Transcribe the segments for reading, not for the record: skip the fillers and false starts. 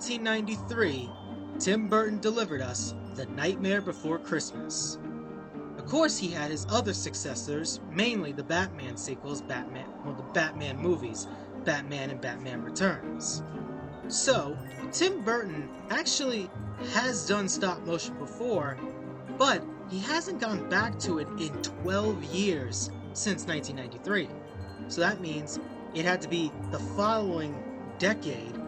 1993, Tim Burton delivered us The Nightmare Before Christmas. Of course, he had his other successors, mainly the Batman sequels, the Batman movies, Batman and Batman Returns. So, Tim Burton actually has done stop motion before, but he hasn't gone back to it in 12 years since 1993. So that means it had to be the following decade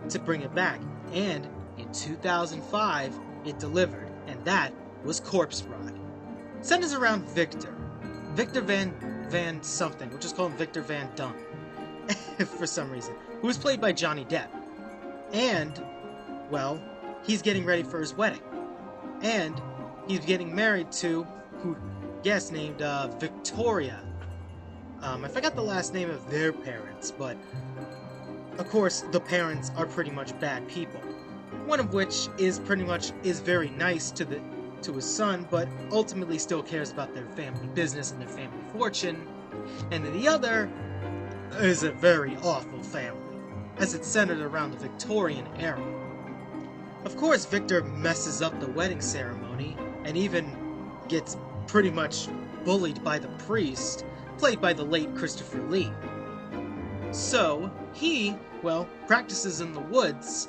to bring it back. And in 2005, it delivered, and that was Corpse Bride. Centers around Victor Van something, we'll just call him Victor Van Dunk, for some reason, who was played by Johnny Depp. And, well, he's getting ready for his wedding. And he's getting married to, named Victoria. I forgot the last name of their parents, but of course the parents are pretty much bad people. One of which is very nice to his son, but ultimately still cares about their family business and their family fortune. And then the other is a very awful family, as it's centered around the Victorian era. Of course, Victor messes up the wedding ceremony and even gets pretty much bullied by the priest, played by the late Christopher Lee. So, he, practices in the woods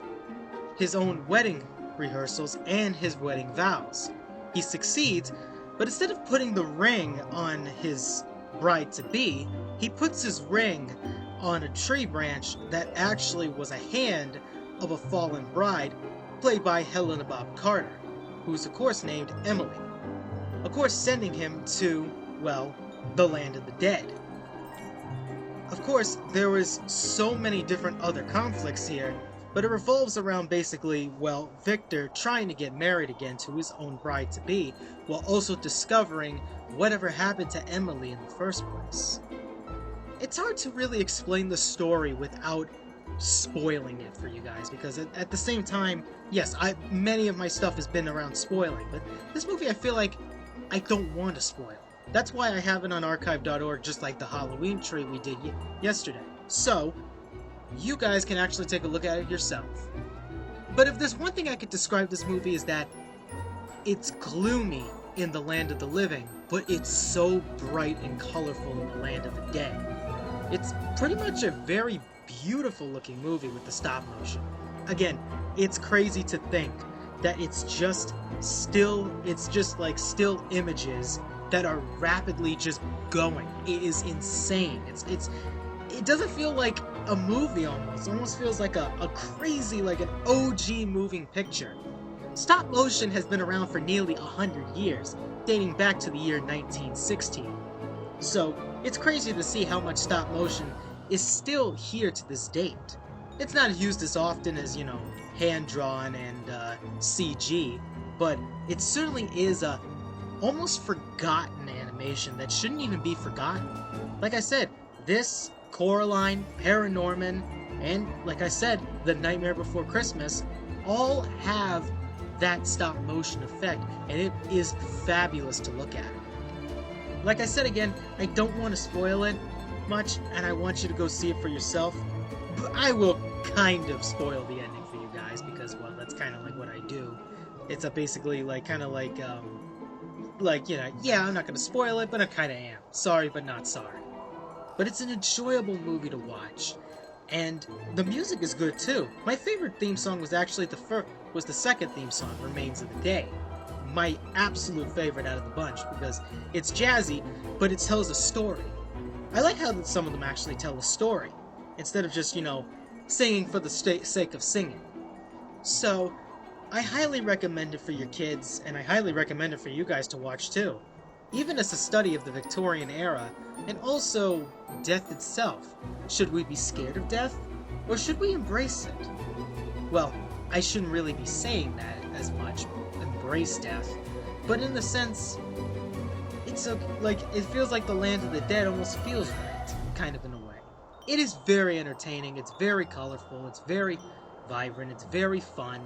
his own wedding rehearsals and his wedding vows. He succeeds, but instead of putting the ring on his bride-to-be, he puts his ring on a tree branch that actually was a hand of a fallen bride, played by Helena Bob Carter, who's of course named Emily. Of course, sending him to, the land of the dead. Of course, there was so many different other conflicts here, but it revolves around basically, Victor trying to get married again to his own bride-to-be, while also discovering whatever happened to Emily in the first place. It's hard to really explain the story without spoiling it for you guys, because at the same time, yes, many of my stuff has been around spoiling, but this movie I feel like I don't want to spoil. That's why I have it on archive.org, just like the Halloween tree we did yesterday. So, you guys can actually take a look at it yourself. But if there's one thing I could describe this movie is that it's gloomy in the land of the living, but it's so bright and colorful in the land of the dead. It's pretty much a very beautiful looking movie with the stop motion. Again, it's crazy to think that it's just still images that are rapidly just going. It is insane. It doesn't feel like a movie almost. It almost feels like a crazy, like an OG moving picture. Stop motion has been around for nearly 100 years, dating back to the year 1916. So, it's crazy to see how much stop motion is still here to this date. It's not used as often as, hand-drawn and CG, but it certainly is a almost forgotten animation that shouldn't even be forgotten. Like I said, this, Coraline, Paranorman, and like I said, The Nightmare Before Christmas all have that stop motion effect, and it is fabulous to look at. Like I said again, I don't want to spoil it much, and I want you to go see it for yourself, but I will kind of spoil the ending for you guys, because, that's kind of like what I do. It's basically I'm not going to spoil it, but I kind of am. Sorry, but not sorry. But it's an enjoyable movie to watch, and the music is good too. My favorite theme song was actually the second theme song, Remains of the Day. My absolute favorite out of the bunch, because it's jazzy, but it tells a story. I like how some of them actually tell a story, instead of just, singing for the sake of singing. So, I highly recommend it for your kids, and I highly recommend it for you guys to watch too. Even as a study of the Victorian era, and also death itself. Should we be scared of death, or should we embrace it? Well, I shouldn't really be saying that as much, embrace death, but in the sense, it feels like the land of the dead almost feels right, kind of in a way. It is very entertaining, it's very colorful, it's very vibrant, it's very fun.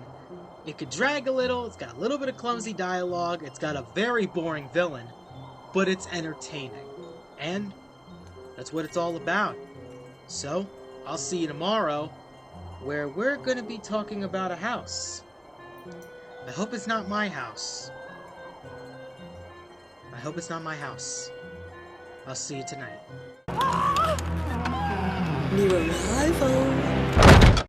It could drag a little, it's got a little bit of clumsy dialogue, it's got a very boring villain, but it's entertaining. And that's what it's all about. So, I'll see you tomorrow where we're gonna be talking about a house. I hope it's not my house. I hope it's not my house. I'll see you tonight. New arrival.